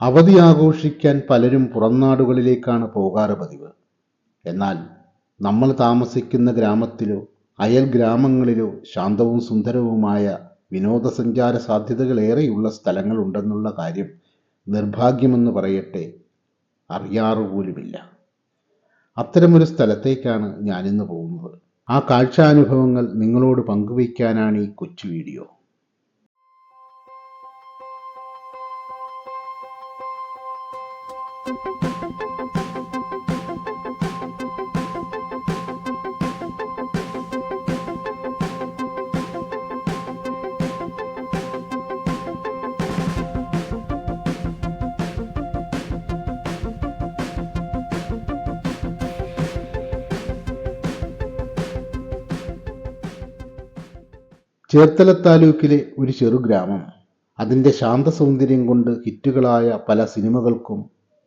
അവധി ആഘോഷിക്കാൻ പലരും പുറംനാടുകളിലേക്കാണ് പോകാറ് പതിവ്. എന്നാൽ നമ്മൾ താമസിക്കുന്ന ഗ്രാമത്തിലോ അയൽ ഗ്രാമങ്ങളിലോ ശാന്തവും സുന്ദരവുമായ വിനോദസഞ്ചാര സാധ്യതകളേറെയുള്ള സ്ഥലങ്ങളുണ്ടെന്നുള്ള കാര്യം നിർഭാഗ്യമെന്ന് പറയട്ടെ അറിയാറുപോലുമില്ല. അത്തരമൊരു സ്ഥലത്തേക്കാണ് ഞാനിന്ന് പോകുന്നത്. ആ കാഴ്ചാനുഭവങ്ങൾ നിങ്ങളോട് പങ്കുവയ്ക്കാനാണ് ഈ കൊച്ചു വീഡിയോ. ചേർത്തല താലൂക്കിലെ ഒരു ചെറുഗ്രാമം അതിൻ്റെ ശാന്തസൗന്ദര്യം കൊണ്ട് ഹിറ്റുകളായ പല സിനിമകൾക്കും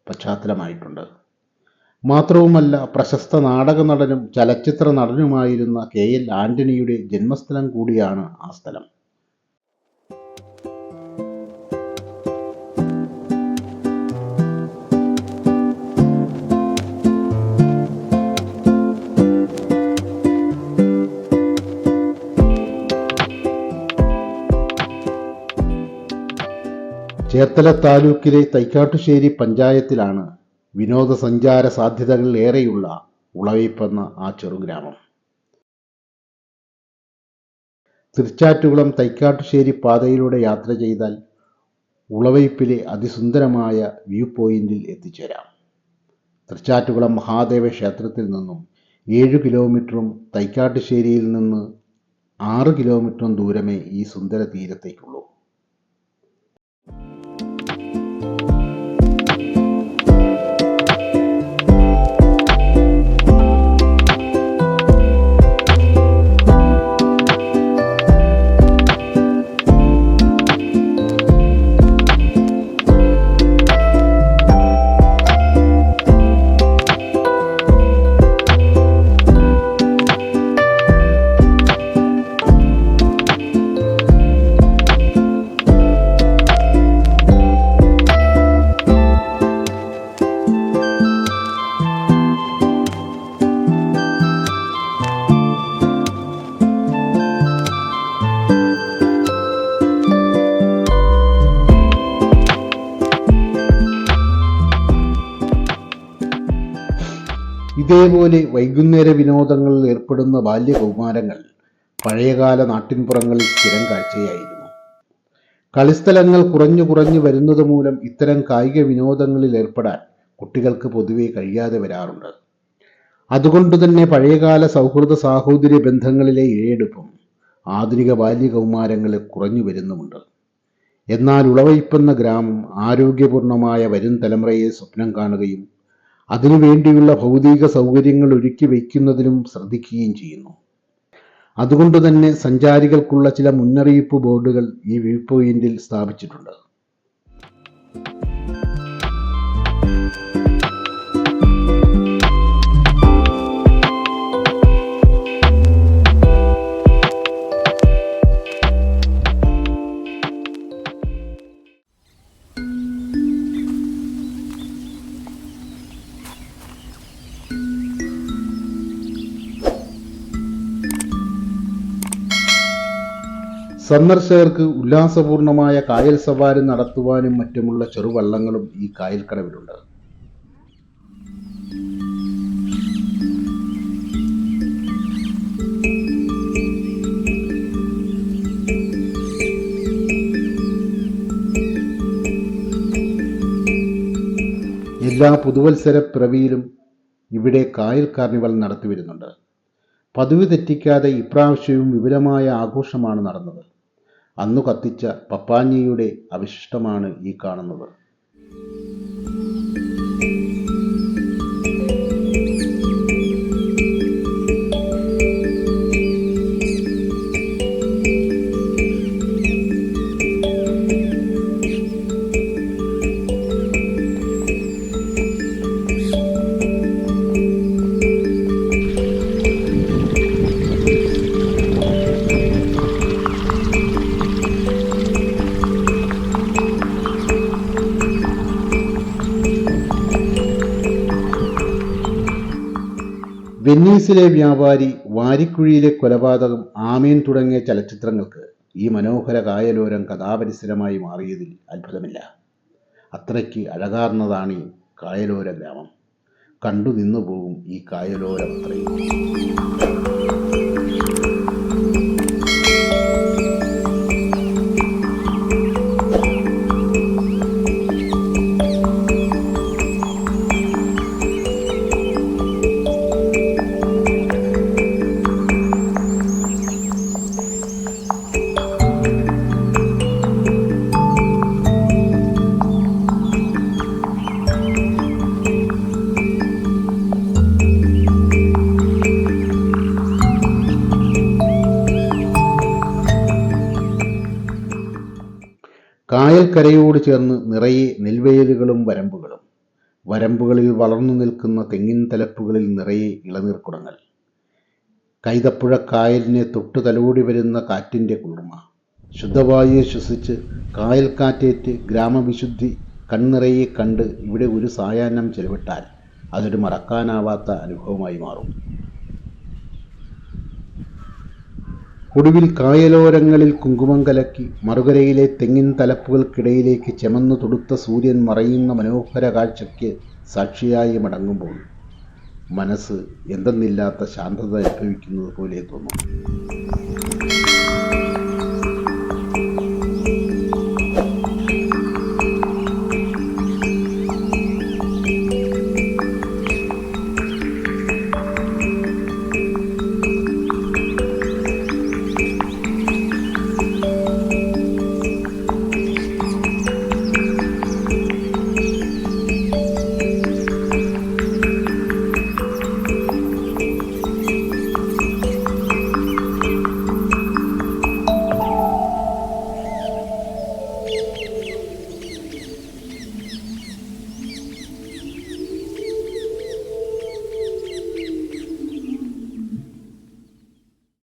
പശ്ചാത്തലമായിട്ടുണ്ട്. മാത്രവുമല്ല, പ്രശസ്ത നാടക നടനും ചലച്ചിത്ര നടനുമായിരുന്ന KL ആന്റണിയുടെ ജന്മസ്ഥലം കൂടിയാണ് ആ സ്ഥലം. ചേർത്തല താലൂക്കിലെ തൈക്കാട്ടുശ്ശേരി പഞ്ചായത്തിലാണ് വിനോദസഞ്ചാര സാധ്യതകൾ ഏറെയുള്ള ഉളവയ്പ്പെന്ന ആ ചെറുഗ്രാമം. തൃച്ചാറ്റുകുളം തൈക്കാട്ടുശ്ശേരി പാതയിലൂടെ യാത്ര ചെയ്താൽ ഉളവയ്പ്പിലെ അതിസുന്ദരമായ വ്യൂ പോയിന്റിൽ എത്തിച്ചേരാം. തൃച്ചാറ്റുകുളം മഹാദേവ ക്ഷേത്രത്തിൽ നിന്നും 7 കിലോമീറ്ററും തൈക്കാട്ടുശ്ശേരിയിൽ നിന്ന് 6 കിലോമീറ്ററും ദൂരമേ ഈ സുന്ദര തീരത്തേക്കുള്ളൂ. ഇതേപോലെ വൈകുന്നേര വിനോദങ്ങളിൽ ഏർപ്പെടുന്ന ബാല്യകൗമാരങ്ങൾ പഴയകാല നാട്ടിൻപുറങ്ങളിൽ സ്ഥിരം കാഴ്ചയായിരുന്നു. കളിസ്ഥലങ്ങൾ കുറഞ്ഞു വരുന്നത് മൂലം ഇത്തരം കായിക വിനോദങ്ങളിൽ ഏർപ്പെടാൻ കുട്ടികൾക്ക് പൊതുവെ കഴിയാതെ വരാറുണ്ട്. അതുകൊണ്ട് തന്നെ പഴയകാല സൗഹൃദ സാഹോദര്യ ബന്ധങ്ങളിലെ ഇഴയെടുപ്പും ആധുനിക ബാല്യകൗമാരങ്ങളിൽ കുറഞ്ഞു വരുന്നുമുണ്ട്. എന്നാൽ ഉളവയ്പ്പെന്ന ഗ്രാമം ആരോഗ്യപൂർണമായ വരും തലമുറയെ സ്വപ്നം കാണുകയും അതിനുവേണ്ടിയുള്ള ഭൗതിക സൗകര്യങ്ങൾ ഒരുക്കി വയ്ക്കുന്നതിനും ശ്രദ്ധിക്കുകയും ചെയ്യുന്നു. അതുകൊണ്ട് തന്നെ സഞ്ചാരികൾക്കുള്ള ചില മുന്നറിയിപ്പ് ബോർഡുകൾ ഈ വ്യൂ പോയിന്റിൽ സ്ഥാപിച്ചിട്ടുണ്ട്. സന്ദർശകർക്ക് ഉല്ലാസപൂർണമായ കായൽ സവാരി നടത്തുവാനും മറ്റുമുള്ള ചെറുവള്ളങ്ങളും ഈ കായൽക്കടവിലുണ്ട്. എല്ലാ പുതുവത്സര പിറവിയിലും ഇവിടെ കായൽ കാർണിവൽ നടത്തിവരുന്നുണ്ട്. പതിവ് തെറ്റിക്കാതെ ഇപ്രാവശ്യവും വിപുലമായ ആഘോഷമാണ് നടന്നത്. അന്നു കത്തിച്ച പപ്പാഞ്ഞിയുടെ അവശിഷ്ടമാണ് ഈ കാണുന്നത്. വെന്നീസിലെ വ്യാപാരി, വാരിക്കുഴിയിലെ കൊലപാതകം, ആമേൻ തുടങ്ങിയ ചലച്ചിത്രങ്ങൾക്ക് ഈ മനോഹര കായലോരം കഥാപരിസരമായി മാറിയതിൽ അത്ഭുതമില്ല. അത്രയ്ക്ക് അഴകാർന്നതാണ് ഈ കായലോര ഗ്രാമം. കണ്ടു നിന്നു പോകും ഈ കായലോരം അത്രയും. കായൽക്കരയോട് ചേർന്ന് നിറയെ നെൽവയലുകളും വരമ്പുകളും. വരമ്പുകളിൽ വളർന്നു നിൽക്കുന്ന തെങ്ങിൻ തലപ്പുകളിൽ നിറയെ ഇളനീർക്കുടങ്ങൾ. കൈതപ്പുഴ കായലിനെ തൊട്ടു തലോടി വരുന്ന കാറ്റിൻ്റെ കുളിർമ. ശുദ്ധവായു ശ്വസിച്ച് കായൽക്കാറ്റേറ്റ് ഗ്രാമവിശുദ്ധി കൺനിറയെ കണ്ട് ഇവിടെ ഒരു സായാഹ്നം ചെലവിട്ടാൽ അതൊരു മറക്കാനാവാത്ത അനുഭവമായി മാറും. ഒടുവിൽ കായലോരങ്ങളിൽ കുങ്കുമം കലക്കി മറുകരയിലെ തെങ്ങിൻ തലപ്പുകൾക്കിടയിലേക്ക് ചെമന്നു തൊടുത്ത സൂര്യൻ മറയുന്ന മനോഹര കാഴ്ചയ്ക്ക് സാക്ഷിയായി മടങ്ങുമ്പോൾ മനസ്സ് എന്തെന്നില്ലാത്ത ശാന്തത അനുഭവിക്കുന്നത് പോലെ തോന്നും.